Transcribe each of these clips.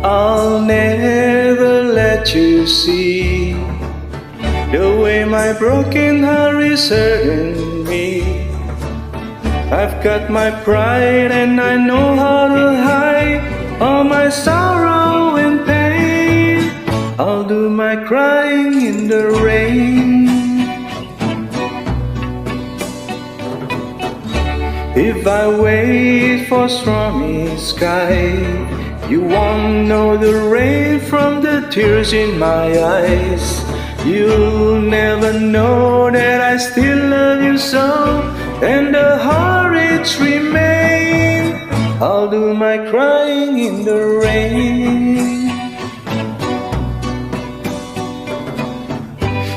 I'll never let you see the way my broken heart is hurting me. I've got my pride and I know how to hide all my sorrow and pain. I'll do my crying in the rain. If I wait for stormy sky, you won't know the rain from the tears in my eyes. You'll never know that I still love you so, and the heartaches remain. I'll do my crying in the rain.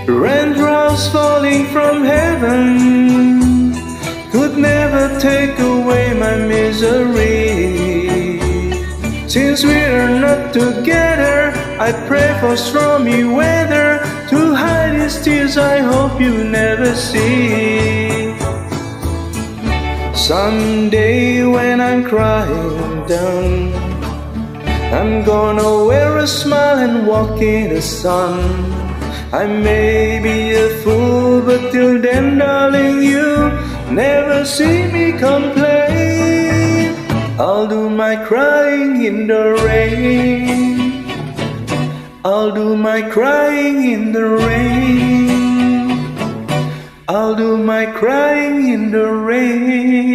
Raindrops falling from heaven could never take away my misery. Since we're not together, I pray for stormy weather to hide these tears I hope you never see. Someday when I'm crying down, I'm gonna wear a smile and walk in the sun. I may be a fool, but till then, darling, you never see me complain. I'll do my crying in the rain. I'll do my crying in the rain. I'll do my crying in the rain.